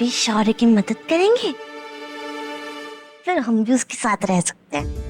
भी शौर्य की मदद करेंगे, फिर हम भी उसके साथ रह सकते हैं।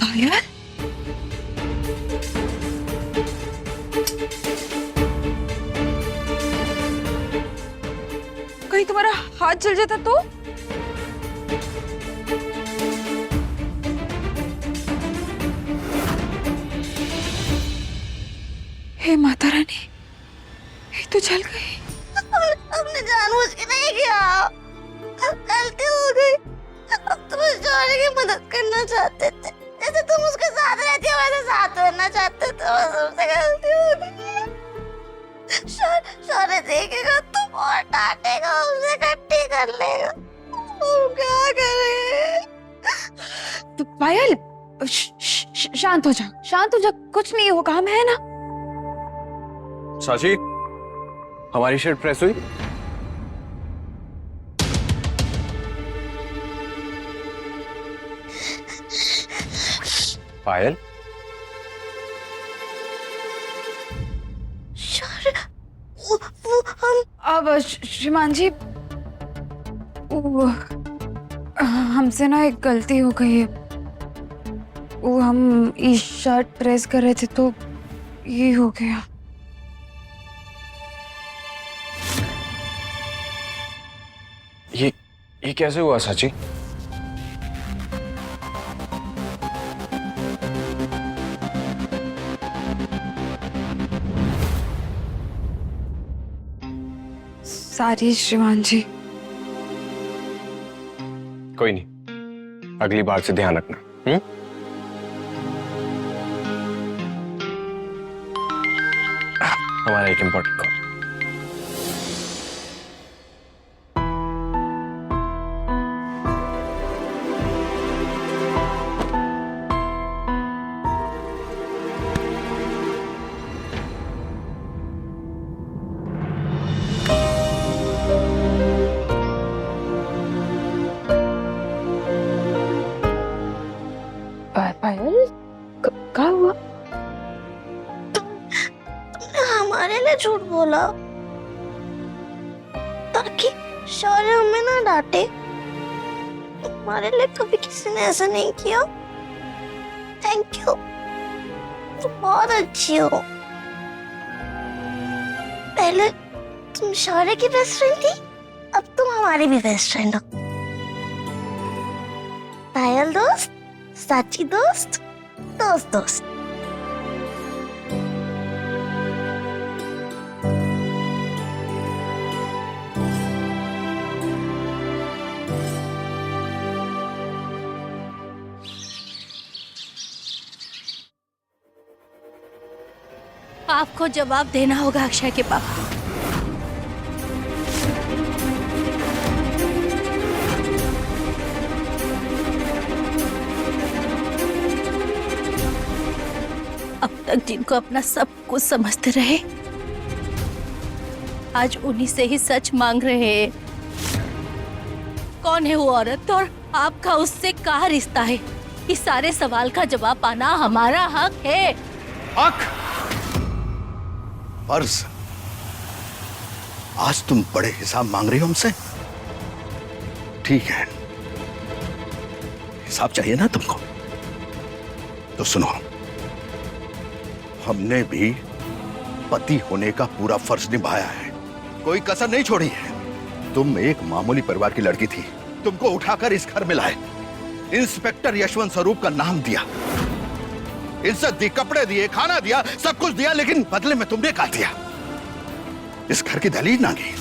पायल, कहीं तुम्हारा हाथ जल जाता तो? हे माता रानी, ये तो जल गई। हमने जानबूझ के नहीं किया, गलती हो गई। अब तुम शौर्य की मदद करना चाहते थे, जैसे तुम उसके साथ रहती हो वैसे साथ रहना चाहते थे, बस हमसे गलती हो गई। शौर्य देखेगा तुम और डांटेगा, हमसे इकट्ठी कर लेगा, हम क्या करें? तो पायल, शांत हो जा, शांत हो जा, कुछ नहीं होगा, हम है ना। साची, हमारी शर्ट प्रेस हुई? पायल, शौर्य, वो हम अब श्रीमान जी, हमसे ना एक गलती हो गई है। वो हम ये शर्ट प्रेस कर रहे थे तो ये हो गया। ये कैसे हुआ साची? सारी श्रीमान जी। कोई नहीं, अगली बार से ध्यान रखना। हमारा एक इम्पोर्टेंट कॉल। पायल, क्या हुआ? तुमने हमारे लिए झूठ बोला ताकि शौर्य हमें ना डांटे। तुम्हारे लिए कभी किसी ने ऐसा नहीं किया। थैंक यू, तुम बहुत अच्छी हो। पहले तुम शौर्य की बेस्ट फ्रेंड थी, अब तुम हमारी भी बेस्ट फ्रेंड हो। पायल दोस्त, साची दोस्त, दोस्त दोस्त। आपको जवाब देना होगा अक्षय के पापा। अब तक जिनको अपना सब कुछ समझते रहे, आज उन्हीं से ही सच मांग रहे हैं। कौन है वो औरत और आपका उससे क्या रिश्ता है? इस सारे सवाल का जवाब पाना हमारा हक है। हक? फर्ज? आज तुम बड़े हिसाब मांग रही हो हमसे? ठीक है, हिसाब चाहिए ना तुमको, तो सुनो, हमने भी पति होने का पूरा फर्ज निभाया है, कोई कसर नहीं छोड़ी है। तुम एक मामूली परिवार की लड़की थी, तुमको उठाकर इस घर में लाए, इंस्पेक्टर यशवंत स्वरूप का नाम दिया, इज्जत दी, कपड़े दिए, खाना दिया, सब कुछ दिया, लेकिन बदले में तुमने क्या दिया? इस घर की दलील मांगी,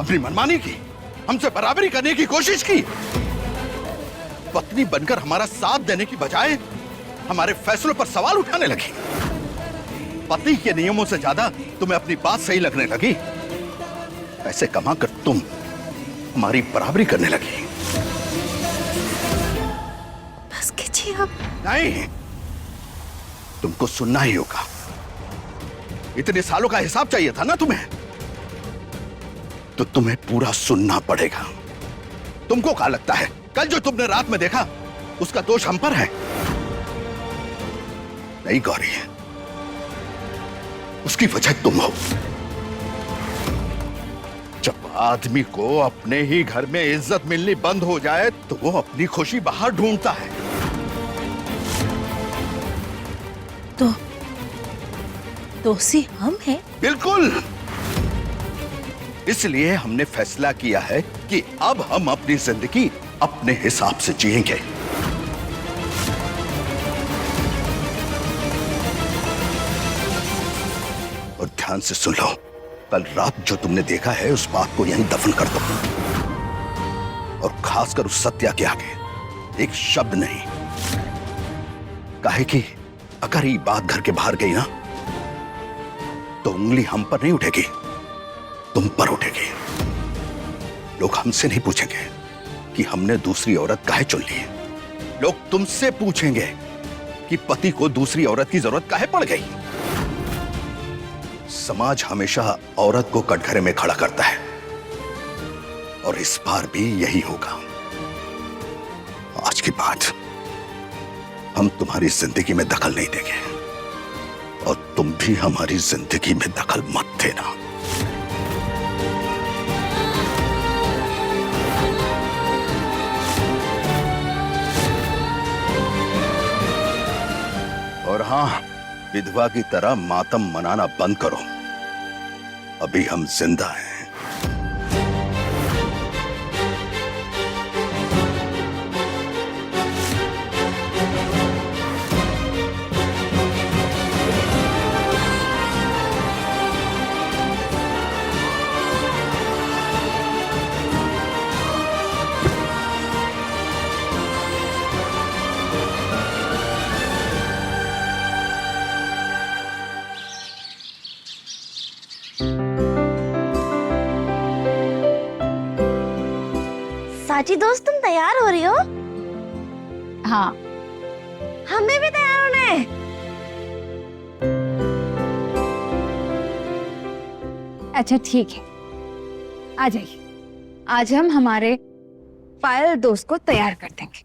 अपनी मनमानी की, हमसे बराबरी करने की कोशिश की। पत्नी बनकर हमारा साथ देने की बजाय हमारे फैसलों पर सवाल उठाने लगी। पति के नियमों से ज्यादा तुम्हें अपनी बात सही लगने लगी। पैसे कमाकर तुम हमारी बराबरी करने लगी। बस कीजिए आप। नहीं, तुमको सुनना ही होगा। इतने सालों का हिसाब चाहिए था ना तुम्हें, तो तुम्हें पूरा सुनना पड़ेगा। तुमको क्या लगता है कल जो तुमने रात में देखा उसका दोष हम पर है? नहीं गौरी, उसकी वजह तुम हो। जब आदमी को अपने ही घर में इज्जत मिलनी बंद हो जाए तो वो अपनी खुशी बाहर ढूंढता है। तो दोषी हम हैं? बिल्कुल। इसलिए हमने फैसला किया है कि अब हम अपनी जिंदगी अपने हिसाब से जिएंगे। और ध्यान से सुन लो, कल रात जो तुमने देखा है उस बात को यहीं दफन कर दो। और खासकर उस सत्या के आगे एक शब्द नहीं। काहे कि अगर ये बात घर के बाहर गई ना तो उंगली हम पर नहीं उठेगी, तुम पर उठेगी। लोग हमसे नहीं पूछेंगे कि हमने दूसरी औरत काहे चुन ली। लोग तुमसे पूछेंगे कि पति को दूसरी औरत की जरूरत काहे पड़ गई। समाज हमेशा औरत को कटघरे में खड़ा करता है और इस बार भी यही होगा। आज के बाद हम तुम्हारी जिंदगी में दखल नहीं देंगे और तुम भी हमारी जिंदगी में दखल मत देना। और हां, विधवा की तरह मातम मनाना बंद करो। अभी हम जिंदा हैं। साची दोस्त, तुम तैयार हो रही हो? हाँ। हमें भी तैयार होना है। अच्छा ठीक है, आ जाइए। आज हम हमारे पायल दोस्त को तैयार कर देंगे।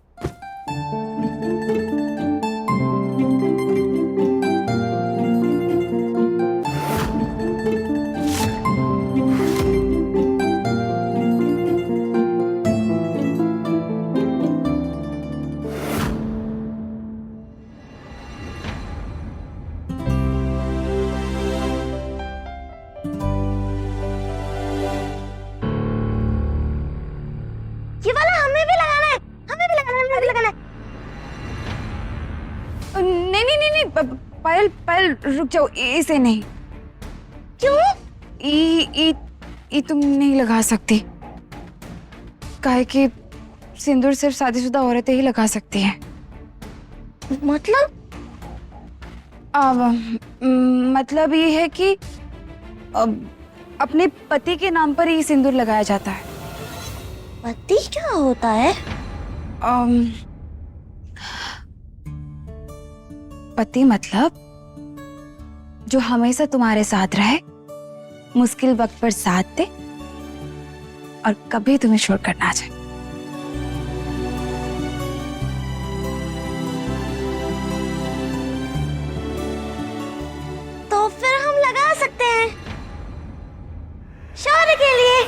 ये वाला हमें भी लगाना है, हमें भी लगाना है, हमें भी लगाना है। नहीं नहीं नहीं नहीं, पायल पायल रुक जाओ, इसे नहीं। क्यों? ई तुम नहीं लगा सकती। काहे कि सिंदूर सिर्फ शादीशुदा औरतें ही लगा सकती हैं। मतलब? मतलब ये है कि अपने पति के नाम पर ही सिंदूर लगाया जाता है। पति क्या होता है? पति मतलब जो हमेशा तुम्हारे साथ रहे, मुश्किल वक्त पर साथ दे और कभी तुम्हें छोड़कर ना जाए। तो फिर हम लगा सकते हैं शौर्य के लिए।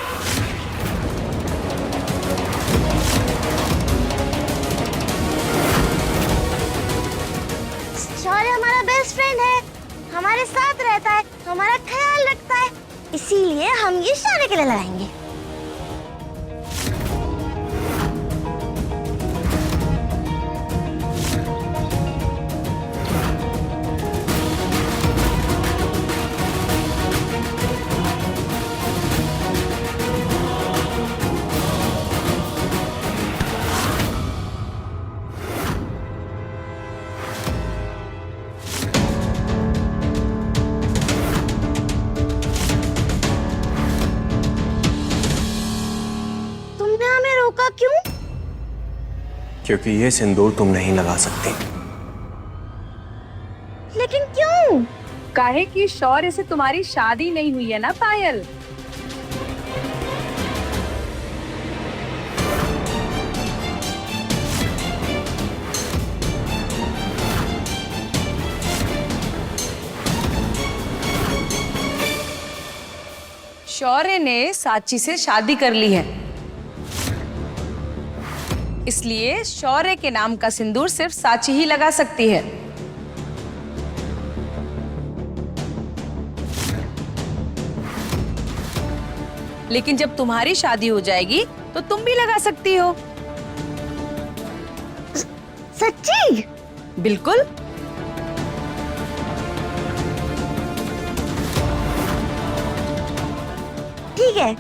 शौर्य हमारा बेस्ट फ्रेंड है, हमारे साथ रहता है, हमारा ख्याल रखता है, इसीलिए हम ये शौर्य के लिए लगाएंगे। क्योंकि ये सिंदूर तुम नहीं लगा सकती। लेकिन क्यों? काहे कि शौर्य से तुम्हारी शादी नहीं हुई है ना पायल। शौर्य ने साची से शादी कर ली है, इसलिए शौर्य के नाम का सिंदूर सिर्फ साची ही लगा सकती है। लेकिन जब तुम्हारी शादी हो जाएगी तो तुम भी लगा सकती हो। सच्ची? बिल्कुल। ठीक है,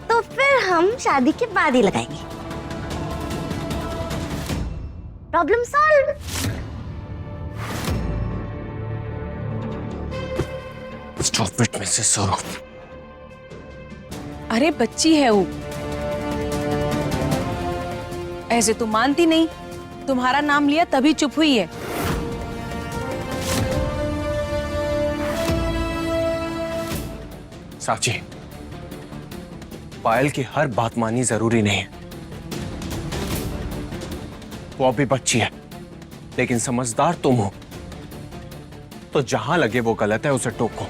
तो फिर हम शादी के बाद ही लगाएंगे। Problem solve. Stop it Mrs स्वरूप। अरे बच्ची है वो, ऐसे तो मानती नहीं। तुम्हारा नाम लिया तभी चुप हुई है। साची, पायल की हर बात माननी जरूरी नहीं है। वो अभी बच्ची है, लेकिन समझदार तुम हो, तो जहां लगे वो गलत है उसे टोको।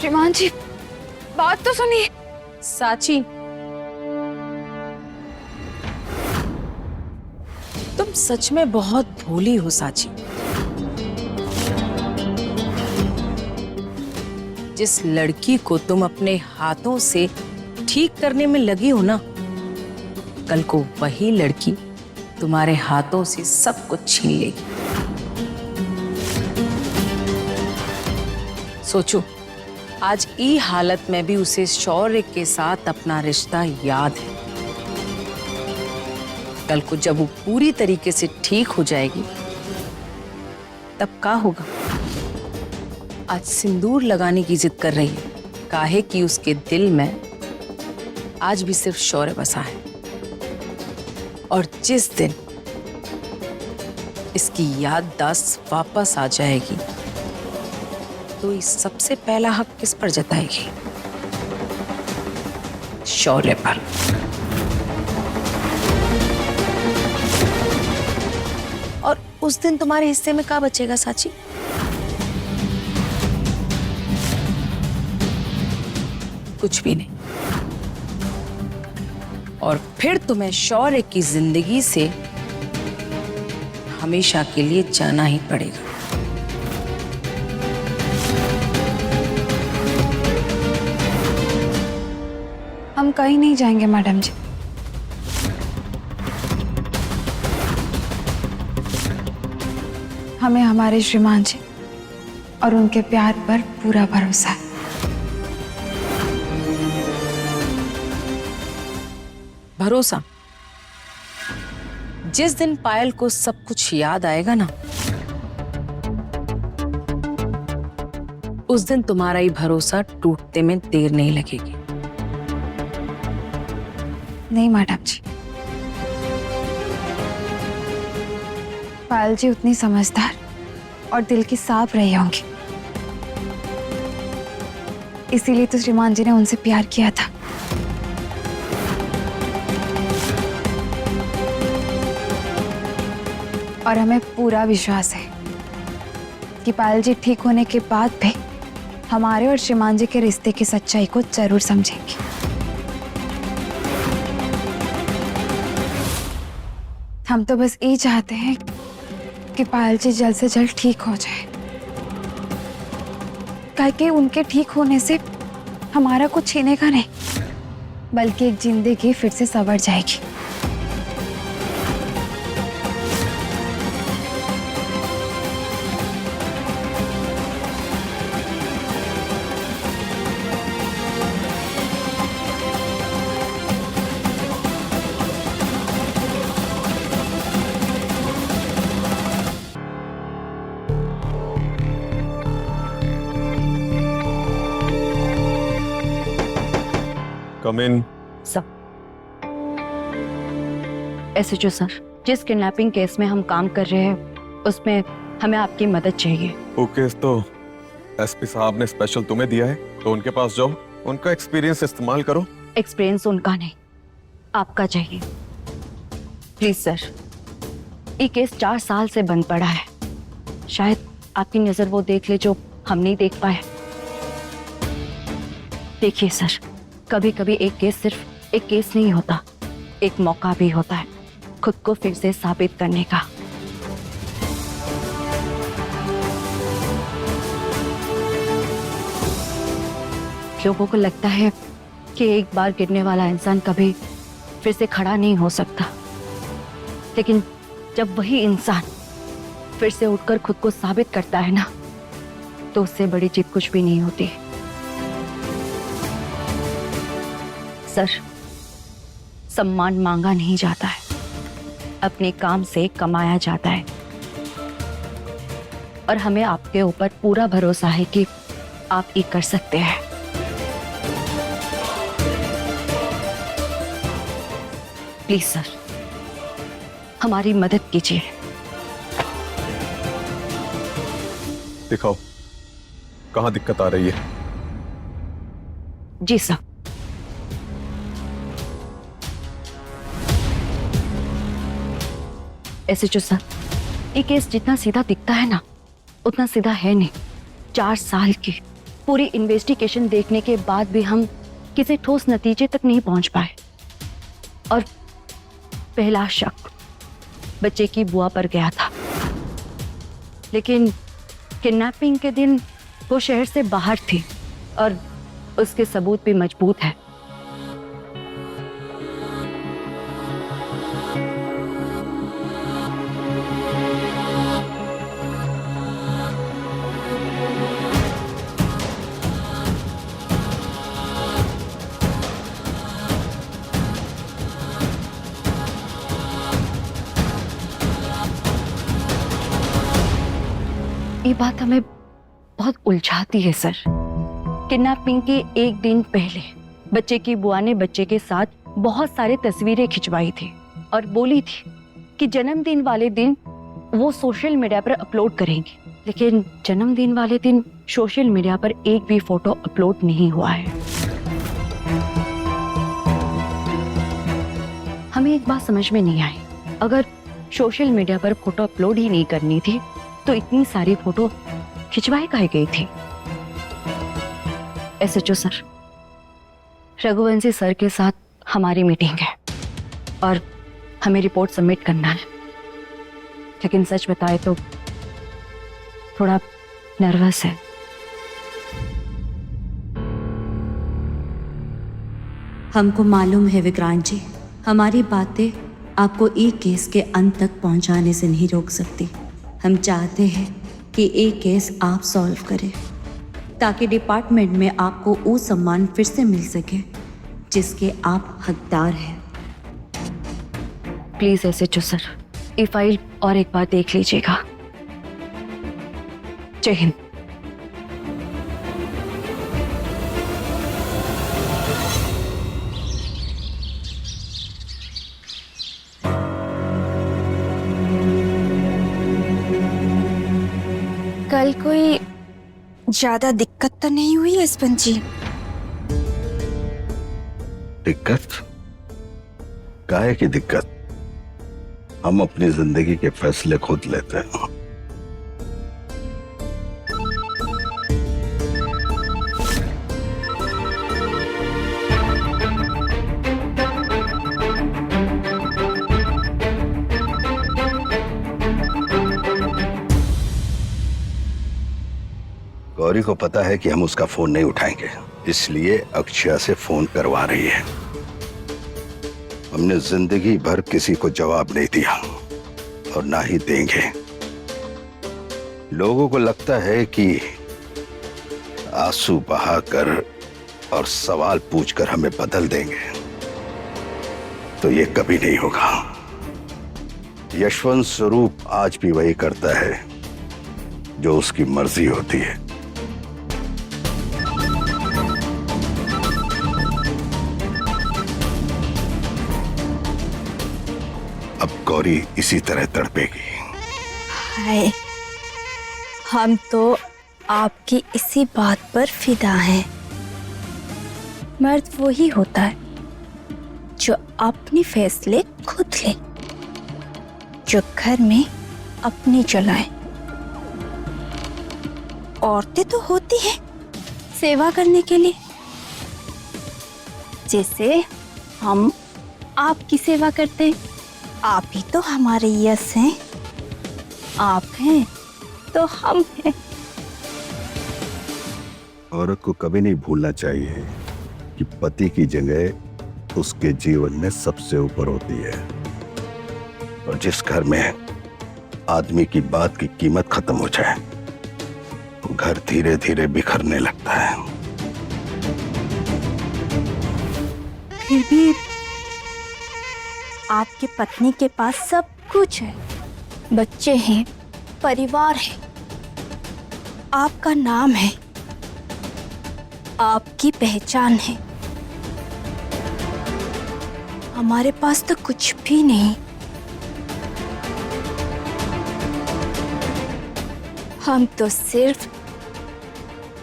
श्रीमान जी, बात तो सुनिए। साची, तुम सच में बहुत भोली हो साची। जिस लड़की को तुम अपने हाथों से ठीक करने में लगी हो ना, कल को वही लड़की तुम्हारे हाथों से सब कुछ छीन लेगी। सोचो, आज ई हालत में भी उसे शौर्य के साथ अपना रिश्ता याद है। कल को जब वो पूरी तरीके से ठीक हो जाएगी, तब क्या होगा? आज सिंदूर लगाने की जिद कर रही है, काहे कि उसके दिल में आज भी सिर्फ शौर्य बसा है। और जिस दिन इसकी याददाश्त वापस आ जाएगी, तो ये सबसे पहला हक किस पर जताएगी? शौर्य पर। और उस दिन तुम्हारे हिस्से में क्या बचेगा साची? कुछ भी नहीं। और फिर तुम्हें शौर्य की जिंदगी से हमेशा के लिए जाना ही पड़ेगा। हम कहीं नहीं जाएंगे मैडम जी। हमें हमारे श्रीमान जी और उनके प्यार पर पूरा भरोसा है। भरोसा? जिस दिन पायल को सब कुछ याद आएगा ना, उस दिन तुम्हारा ही भरोसा टूटते में देर नहीं लगेगी। नहीं मैडम जी, पायल जी उतनी समझदार और दिल की साफ रही होंगी, इसीलिए तो श्रीमान जी ने उनसे प्यार किया था। और हमें पूरा विश्वास है कि पायल जी ठीक होने के बाद भी हमारे और श्रीमान जी के रिश्ते की सच्चाई को जरूर समझेंगे। हम तो बस ये चाहते हैं कि पायल जी जल्द से जल्द ठीक हो जाए, ताकि उनके ठीक होने से हमारा कुछ छीनेगा नहीं, बल्कि एक जिंदगी फिर से संवर जाएगी। कम इन। सब एसएचओ सर, जिस किडनैपिंग केस में हम काम कर रहे हैं उसमें हमें आपकी मदद चाहिए। वो केस तो एसपी साहब ने स्पेशल तुम्हें दिया है, तो उनके पास जाओ, उनका एक्सपीरियंस इस्तेमाल करो। एक्सपीरियंस उनका नहीं, आपका चाहिए प्लीज सर। ये केस 4 साल से बंद पड़ा है, शायद आपकी नजर वो देख ले जो हम नहीं देख पाए। देखिए सर, कभी कभी एक केस सिर्फ एक केस नहीं होता, एक मौका भी होता है खुद को फिर से साबित करने का। लोगों को लगता है कि एक बार गिरने वाला इंसान कभी फिर से खड़ा नहीं हो सकता, लेकिन जब वही इंसान फिर से उठकर खुद को साबित करता है ना, तो उससे बड़ी जीत कुछ भी नहीं होती। सर, सम्मान मांगा नहीं जाता है, अपने काम से कमाया जाता है, और हमें आपके ऊपर पूरा भरोसा है कि आप ये कर सकते हैं। प्लीज सर, हमारी मदद कीजिए। दिखाओ कहाँ दिक्कत आ रही है। जी सर। एसएचओ सर, ये केस जितना सीधा दिखता है ना, उतना सीधा है नहीं। 4 साल की पूरी इन्वेस्टिगेशन देखने के बाद भी हम किसी ठोस नतीजे तक नहीं पहुंच पाए, और पहला शक बच्चे की बुआ पर गया था, लेकिन किडनैपिंग के दिन वो शहर से बाहर थी और उसके सबूत भी मजबूत है। ये बात हमें बहुत उलझाती है सर। किडनैपिंग के एक दिन पहले बच्चे की बुआ ने बच्चे के साथ बहुत सारे तस्वीरें खिंचवाई थी और बोली थी कि जन्मदिन वाले दिन वो सोशल मीडिया पर अपलोड करेंगे, लेकिन जन्मदिन वाले दिन सोशल मीडिया पर एक भी फोटो अपलोड नहीं हुआ है। हमें एक बात समझ में नहीं आई, अगर सोशल मीडिया पर फोटो अपलोड ही नहीं करनी थी तो इतनी सारी फोटो खिंचवाई काहे गई थी। एसएचओ सर, रघुवंशी सर के साथ हमारी मीटिंग है और हमें रिपोर्ट सबमिट करना है, लेकिन सच बताए तो थोड़ा नर्वस है। हमको मालूम है विक्रांत जी, हमारी बातें आपको एक केस के अंत तक पहुंचाने से नहीं रोक सकती। हम चाहते हैं कि एक केस आप सॉल्व करें ताकि डिपार्टमेंट में आपको वो सम्मान फिर से मिल सके जिसके आप हकदार हैं। प्लीज एसएचओ सर, ये फाइल और एक बार देख लीजिएगा। जय हिंद। कल कोई ज्यादा दिक्कत तो नहीं हुई एसपन जी? दिक्कत? काहे की दिक्कत? हम अपनी जिंदगी के फैसले खुद लेते हैं। गौरी को पता है कि हम उसका फोन नहीं उठाएंगे, इसलिए अक्षया से फोन करवा रही है। हमने जिंदगी भर किसी को जवाब नहीं दिया और ना ही देंगे। लोगों को लगता है कि आंसू बहाकर और सवाल पूछकर हमें बदल देंगे, तो ये कभी नहीं होगा। यशवंत स्वरूप आज भी वही करता है जो उसकी मर्जी होती है। गौरी इसी तरह तड़पेगी। हाय, हम तो आपकी इसी बात पर फिदा हैं। मर्द वही होता है जो अपने फैसले खुद ले, जो घर में अपनी चलाए। औरतें तो होती हैं सेवा करने के लिए, जैसे हम आपकी सेवा करते हैं। आप ही तो हमारे यश हैं, आप हैं तो हम हैं। औरत को कभी नहीं भूलना चाहिए कि पति की जगह उसके जीवन में सबसे ऊपर होती है, और जिस घर में आदमी की बात की कीमत खत्म हो जाए, घर धीरे धीरे बिखरने लगता है। फिर भी आपकी पत्नी के पास सब कुछ है, बच्चे हैं, परिवार है, आपका नाम है, आपकी पहचान है। हमारे पास तो कुछ भी नहीं। हम तो सिर्फ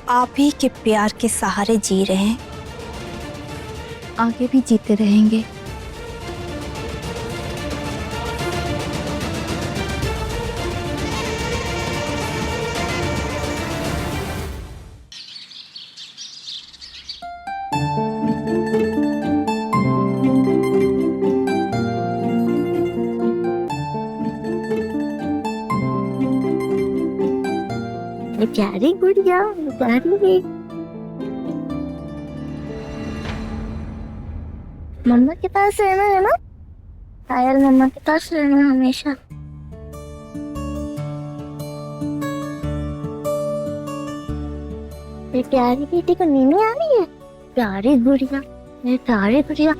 आप ही के प्यार के सहारे जी रहे हैं, आगे भी जीते रहेंगे। प्यारी गुड़िया, प्यारी। मम्मा के पास रहना है ना, पायल मम्मा के पास रहना हमेशा। मेरी प्यारी बेटी को नींद आ रही है। प्यारी गुड़िया, मेरी प्यारी गुड़िया।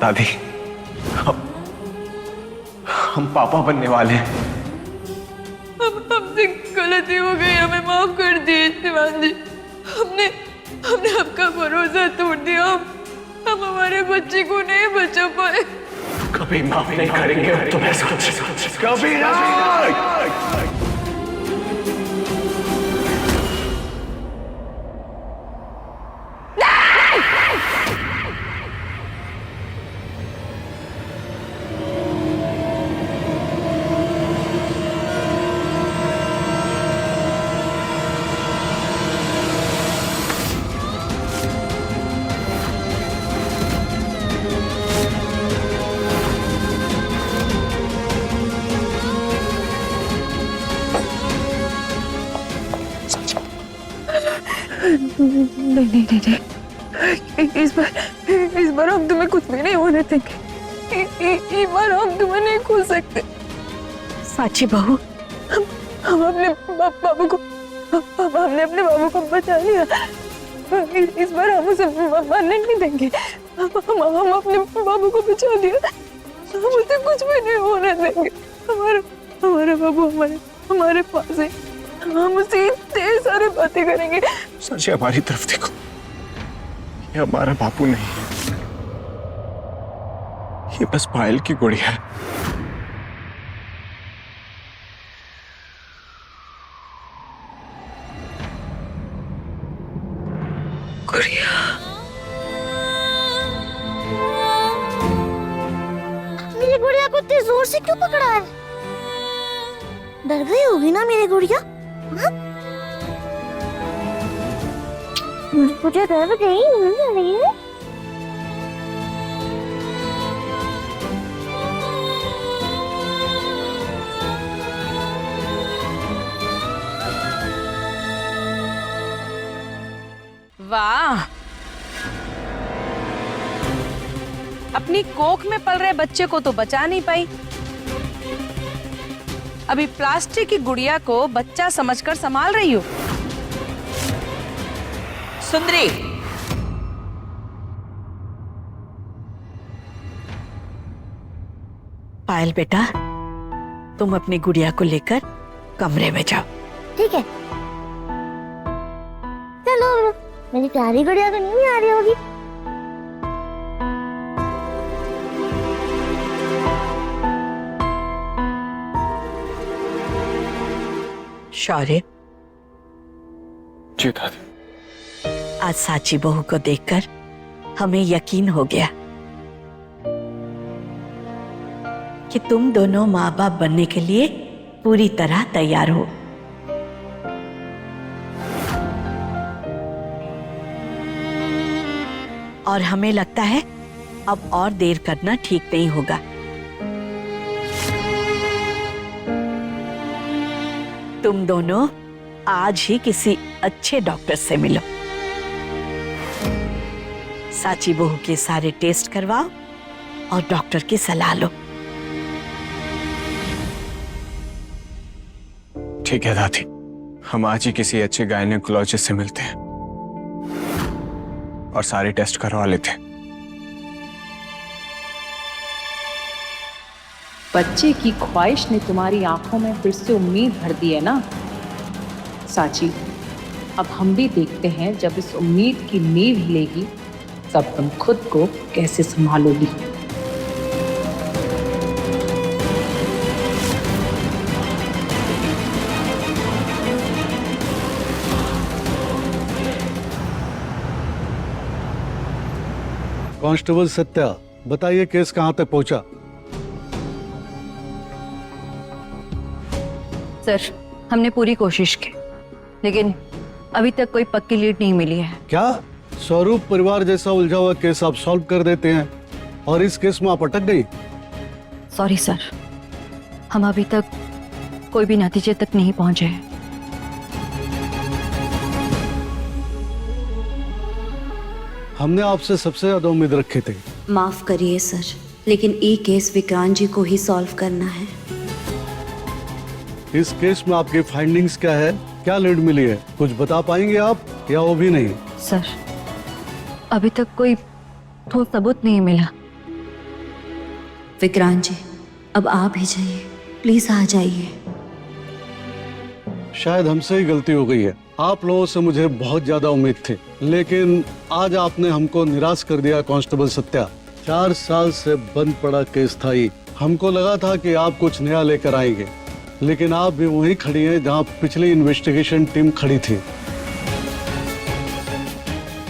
दादी, हम पापा बनने वाले हैं। हमसे गलती हो गई, हमें माफ कर दिए शिवान जी। हमने आपका भरोसा तोड़ दिया। हम हमारे बच्चे को नहीं बचा पाए। कभी माफ नहीं करेंगे तुम्हें, कभी नहीं। नहीं, इस बार हम तुम्हें कुछ भी नहीं होने देंगे। इस बार हम तुम्हें नहीं खो सकते। साची बहू, हम अपने बाबू को, हमने अपने बाबू को बचा लिया। इस बार हम उसे मरने नहीं देंगे। हम अपने बाबू को बचा लिया, हम उसे कुछ भी नहीं होने देंगे। हमारा बाबू हमारे पास है। हम उससे इतने सारे बातें करेंगे। सच हमारी तरफ देखो, ये हमारा बापू नहीं है, ये बस पायल की गुड़िया है। गुड़िया, मेरी गुड़िया को इतनी जोर से क्यों पकड़ा है? डर गई होगी ना मेरी गुड़िया? मुझे डर गई नहीं है। वाह, अपनी कोख में पल रहे बच्चे को तो बचा नहीं पाई, अभी प्लास्टिक की गुड़िया को बच्चा समझकर संभाल रही हो। सुंदरी, पायल बेटा, तुम अपनी गुड़िया को लेकर कमरे में जाओ। ठीक है। चलो, मेरी प्यारी गुड़िया तो नहीं आ रही होगी। शौर्य, जी दादी। आज साची बहू को देखकर हमें यकीन हो गया कि तुम दोनों माँ बाप बनने के लिए पूरी तरह तैयार हो। और हमें लगता है अब और देर करना ठीक नहीं होगा। तुम दोनों आज ही किसी अच्छे डॉक्टर से मिलो, साची बहू के सारे टेस्ट करवाओ और डॉक्टर की सलाह लो। ठीक है दादी, हम आज ही किसी अच्छे गायनेकोलॉजिस्ट से मिलते हैं और सारे टेस्ट करवा लेते हैं। बच्चे की ख्वाहिश ने तुम्हारी आंखों में फिर से उम्मीद भर दी है ना साची। अब हम भी देखते हैं जब इस उम्मीद की नींव हिलेगी तब तुम खुद को कैसे संभालोगी। कांस्टेबल सत्या, बताइए केस कहां तक पहुंचा? सर, हमने पूरी कोशिश की लेकिन अभी तक कोई पक्की लीड नहीं मिली है। क्या स्वरूप परिवार जैसा उलझा हुआ केस आप सॉल्व कर देते हैं और इस केस में आप अटक गई? सॉरी सर, हम अभी तक कोई भी नतीजे तक नहीं पहुंचे हैं। हमने आपसे सबसे ज्यादा उम्मीद रखे थे। माफ करिए सर, लेकिन ये केस विक्रांत जी को ही सॉल्व करना है। इस केस में आपकी फाइंडिंग्स क्या है? क्या लीड मिली है? कुछ बता पाएंगे आप या वो भी नहीं? सर, अभी तक कोई ठोस सबूत नहीं मिला। विक्रांत जी, अब आप ही जाइए, प्लीज आ जाइए। शायद हमसे ही गलती हो गई है। आप लोगों से मुझे बहुत ज्यादा उम्मीद थी, लेकिन आज आपने हमको निराश कर दिया। कांस्टेबल सत्या, 4 साल से बंद पड़ा केस था ये। हमको लगा था कि आप कुछ नया लेकर आएंगे, लेकिन आप भी वहीं खड़ी हैं जहां पिछली इन्वेस्टिगेशन टीम खड़ी थी।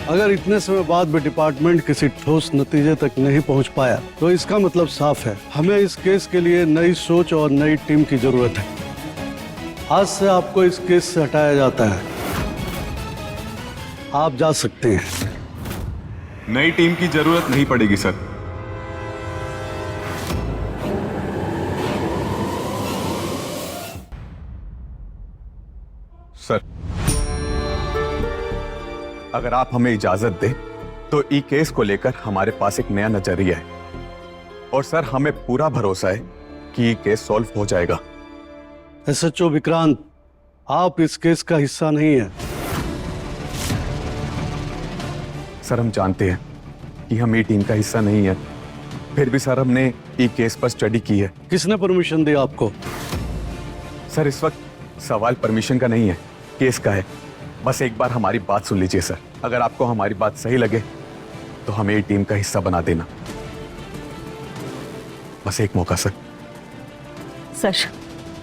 अगर इतने समय बाद भी डिपार्टमेंट किसी ठोस नतीजे तक नहीं पहुंच पाया तो इसका मतलब साफ है, हमें इस केस के लिए नई सोच और नई टीम की जरूरत है। आज से आपको इस केस से हटाया जाता है, आप जा सकते हैं। नई टीम की जरूरत नहीं पड़ेगी सर। सर, अगर आप हमें इजाजत दें तो ई केस को लेकर हमारे पास एक नया नजरिया है और सर हमें पूरा भरोसा है कि ये केस सॉल्व हो जाएगा। एसएचओ विक्रांत, आप इस केस का हिस्सा नहीं है। सर, हम जानते हैं कि हम ये टीम का हिस्सा नहीं है, फिर भी सर हमने ई केस पर स्टडी की है। किसने परमिशन दी आपको? सर, इस वक्त सवाल परमिशन का नहीं है, केस का है। बस एक बार हमारी बात सुन लीजिए सर। अगर आपको हमारी बात सही लगे तो हमें ये टीम का हिस्सा बना देना। बस एक मौका सर। सर,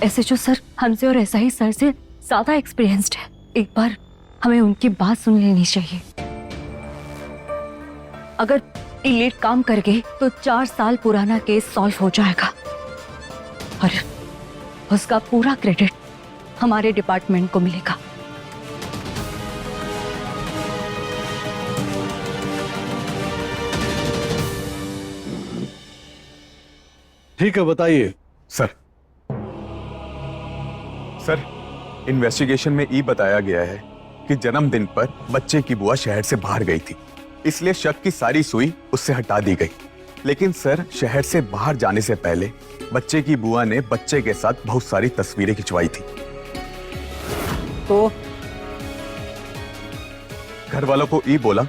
एसएचओ सर हमसे और ऐसा ही सर से ज्यादा एक्सपीरियंस्ड है। एक बार हमें उनकी बात सुन लेनी चाहिए। अगर लीड काम कर गए तो 4 साल पुराना केस सॉल्व हो जाएगा और उसका पूरा क्रेडिट हमारे डिपार्टमेंट को मिलेगा। ठीक है, बताइए। सर, इन्वेस्टिगेशन में ये बताया गया है कि जन्मदिन पर बच्चे की बुआ शहर से बाहर गई थी, इसलिए शक की सारी सुई उससे हटा दी गई। लेकिन सर शहर से बाहर जाने से पहले बच्चे की बुआ ने बच्चे के साथ बहुत सारी तस्वीरें खिंचवाई थी। तो घर वालों को ये बोला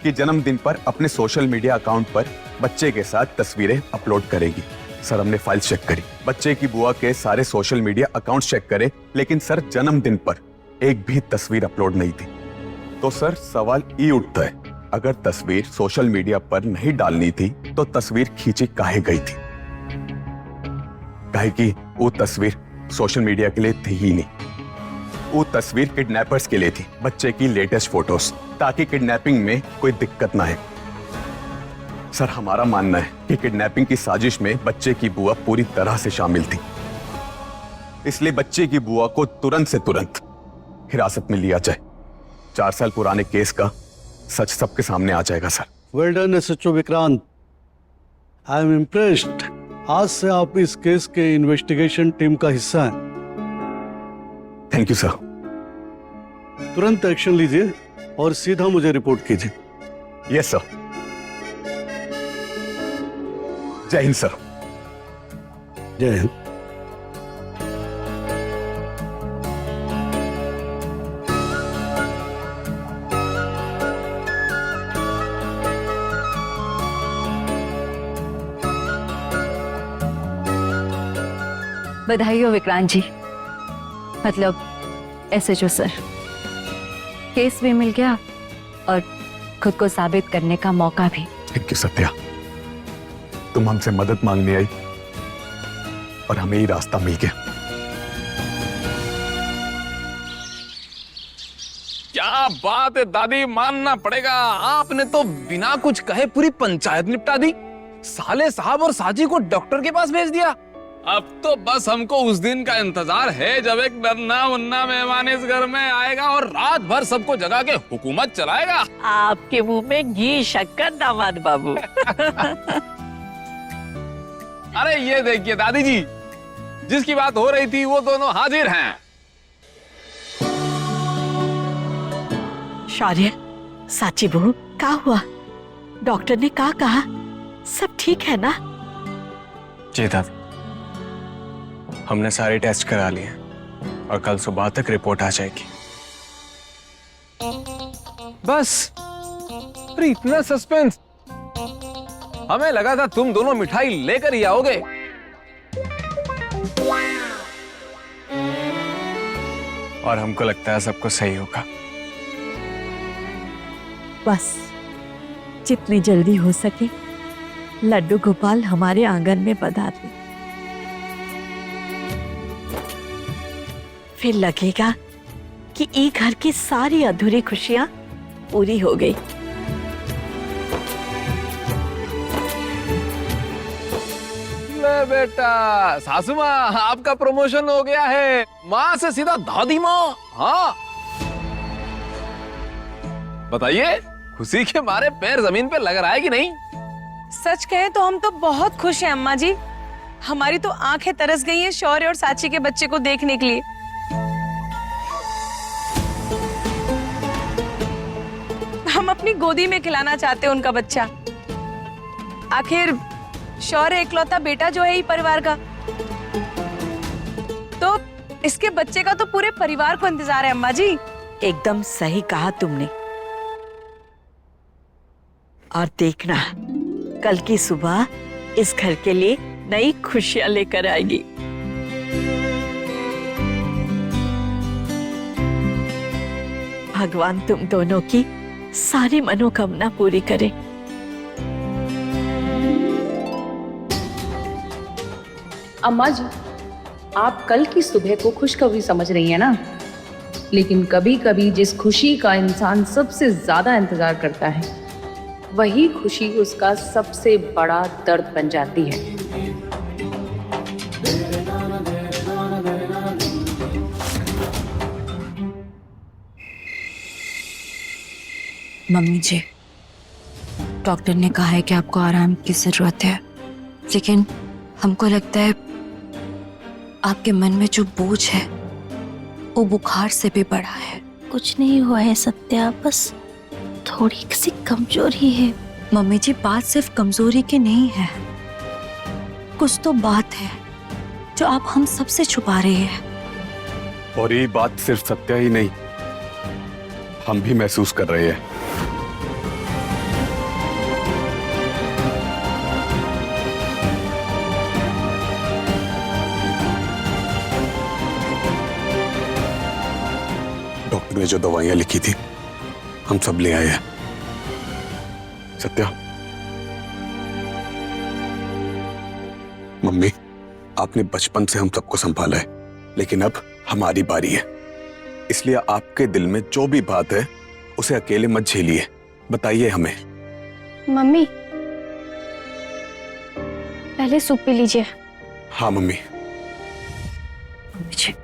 कि जन्मदिन पर अपने सोशल मीडिया अकाउंट पर बच्चे के साथ तस्वीरें अपलोड करेगी। सर हमने फाइल चेक करी, बच्चे की बुआ के सारे सोशल मीडिया अकाउंट चेक करे, लेकिन सर जन्मदिन पर एक भी तस्वीर अपलोड नहीं थी। तो सर सवाल ये उठता है, अगर तस्वीर सोशल मीडिया पर नहीं डालनी थी तो तस्वीर खींची काहे गई थी? काहे कि वो तस्वीर सोशल मीडिया के लिए थी ही नहीं, वो तस्वीर किडनैपर्स के लिए थी, बच्चे की लेटेस्ट फोटोज, ताकि किडनैपिंग में कोई दिक्कत ना है। सर हमारा मानना है कि किडनैपिंग की साजिश में बच्चे की बुआ पूरी तरह से शामिल थी, इसलिए बच्चे की बुआ को तुरंत से तुरंत हिरासत में लिया जाए। 4 साल पुराने केस का सच सबके सामने आ जाएगा sir. Well done SHO Vikrant, I am impressed. आज से आप इस केस के इन्वेस्टिगेशन टीम का हिस्सा हैं। Thank you sir. तुरंत एक्शन लीजिए और सीधा मुझे रिपोर्ट कीजिए। Yes sir. जय हिंद सर। जय हिंद। बधाई हो विक्रांत जी, मतलब एसएचओ सर। केस भी मिल गया और खुद को साबित करने का मौका भी। थैंक यू सत्या, तुम हमसे मदद मांगने आई और हमें ही रास्ता मिल गया। क्या बात है दादी, मानना पड़ेगा, आपने तो बिना कुछ कहे पूरी पंचायत निपटा दी। साले साहब और साजी को डॉक्टर के पास भेज दिया। अब तो बस हमको उस दिन का इंतजार है जब एक नन्हा मुन्ना मेहमान इस घर में आएगा और रात भर सबको जगा के हुकूमत चलाएगा। आपके मुंह में घी शक्कर दामाद बाबू। अरे ये देखिए दादी जी, जिसकी बात हो रही थी वो दोनों हाजिर हैं। शौर्य, साची बहू, क्या हुआ? डॉक्टर ने क्या कहा? सब ठीक है ना? जी दादी, हमने सारे टेस्ट करा लिए और कल सुबह तक रिपोर्ट आ जाएगी। बस, अरे इतना सस्पेंस, हमें लगा था तुम दोनों मिठाई लेकर ही आओगे। और हमको लगता है सब कुछ सही होगा। बस जितनी जल्दी हो सके लड्डू गोपाल हमारे आंगन में पधार दे, फिर लगेगा कि ये घर की सारी अधूरी खुशियां पूरी हो गई। ले बेटा, सासू माँ आपका प्रमोशन हो गया है, माँ से सीधा दादी माँ। हाँ बताइए, खुशी के मारे पैर जमीन पे लग रहा है कि नहीं? सच कहे तो हम तो बहुत खुश हैं अम्मा जी। हमारी तो आंखें तरस गई हैं शौर्य और साची के बच्चे को देखने के लिए। हम अपनी गोदी में खिलाना चाहते हैं उनका बच्चा। आखिर शौर्य इकलौता बेटा जो है ही परिवार का, तो इसके बच्चे का तो पूरे परिवार को इंतजार है अम्मा जी। एकदम सही कहा तुमने। और देखना, कल की सुबह इस घर के लिए नई खुशियां लेकर आएगी। भगवान तुम दोनों की सारी मनोकामना पूरी करे। अम्मा जी, आप कल की सुबह को खुशखबरी समझ रही हैं ना, लेकिन कभी कभी जिस खुशी का इंसान सबसे ज्यादा इंतजार करता है वही खुशी उसका सबसे बड़ा दर्द बन जाती है। मम्मी जी, डॉक्टर ने कहा है कि आपको आराम की जरूरत है, लेकिन हमको लगता है आपके मन में जो बोझ है वो बुखार से भी बड़ा है। कुछ नहीं हुआ है सत्या, बस थोड़ी सी कमजोरी है। मम्मी जी, बात सिर्फ कमजोरी की नहीं है, कुछ तो बात है जो आप हम सबसे छुपा रहे हैं। और ये बात सिर्फ सत्या ही नहीं, हम भी महसूस कर रहे हैं। डॉक्टर ने जो दवाइयां लिखी थी हम सब ले आए हैं। सत्या, मम्मी, आपने बचपन से हम सबको संभाला है, लेकिन अब हमारी बारी है। इसलिए आपके दिल में जो भी बात है उसे अकेले मत झेलिए, बताइए हमें। मम्मी, पहले सूप पी लीजिए। हाँ मम्मी। जी।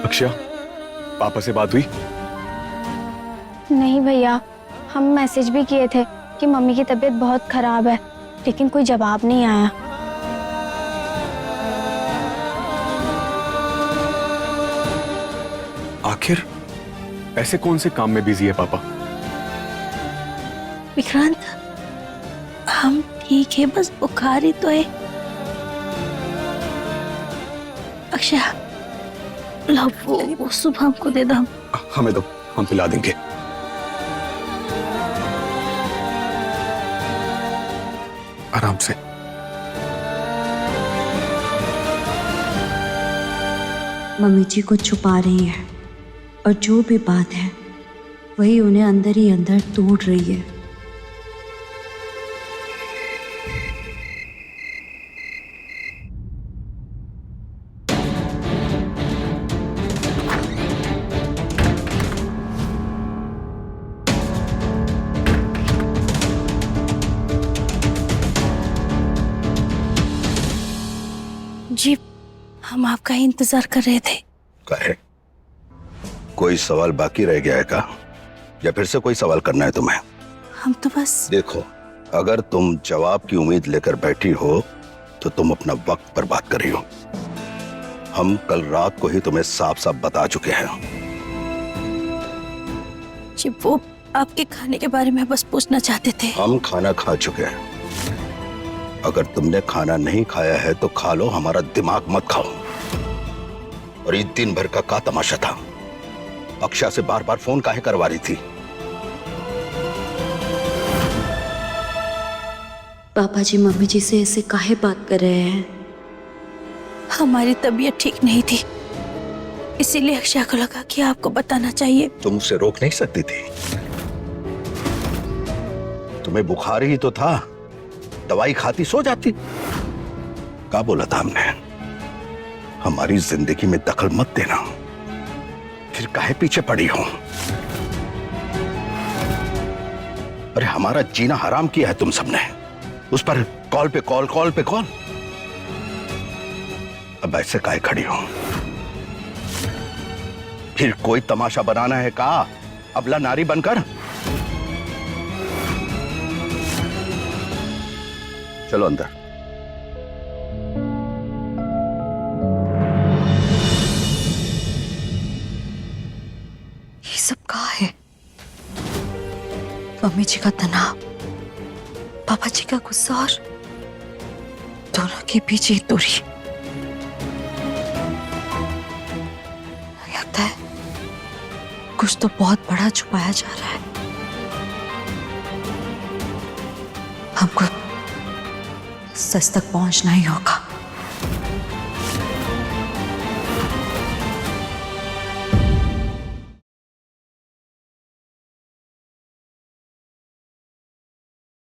अक्षया, पापा से बात हुई? नहीं भैया, हम मैसेज भी किए थे कि मम्मी की तबीयत बहुत खराब है, लेकिन कोई जवाब नहीं आया। आखिर ऐसे कौन से काम में बिजी है पापा? विक्रांत, हम ठीक है, बस बुखार ही तो है। अक्षय, लो वो सूप हमको दे दो। हमें दो, हम पिला देंगे। आराम से। मम्मी जी को छुपा रही है, और जो भी बात है वही उन्हें अंदर ही अंदर तोड़ रही है। जी, हम आपका ही इंतजार कर रहे थे। कहे, कोई सवाल बाकी रह गया है क्या, या फिर से कोई सवाल करना है तुम्हें? हम तो बस। देखो, अगर तुम जवाब की उम्मीद लेकर बैठी हो तो तुम अपना वक्त बर्बाद कर रही हो। हम कल रात को ही तुम्हें साफ साफ बता चुके हैं। जी, वो आपके खाने के बारे में बस पूछना चाहते थे। हम खाना खा चुके हैं। अगर तुमने खाना नहीं खाया है तो खा लो, हमारा दिमाग मत खाओ। और ये दिन भर का क्या तमाशा था? अक्षय से बार बार फोन काहे करवा रही थी? पापा जी मम्मी जी से ऐसे काहे बात कर रहे हैं? हमारी तबीयत ठीक नहीं थी, इसीलिए अक्षय को लगा कि आपको बताना चाहिए। तुम उसे रोक नहीं सकती थी? तुम्हें बुखार ही तो था, दवाई खाती सो जाती। क्या बोला था हमने? हमारी जिंदगी में दखल मत देना। फिर काहे पीछे पड़ी हो? अरे हमारा जीना हराम किया है तुम सबने। उस पर कॉल पे कॉल, कॉल पे कॉल। अब ऐसे काहे खड़ी हो? फिर कोई तमाशा बनाना है का अबला नारी बनकर? चलो अंदर। ये सब कहाँ है? मम्मी जी का तनाव, पापा जी का गुस्सा और दोनों के बीच ही दूरी। लगता है कुछ तो बहुत बड़ा छुपाया जा रहा है। हमको सच तक पहुंचना ही होगा।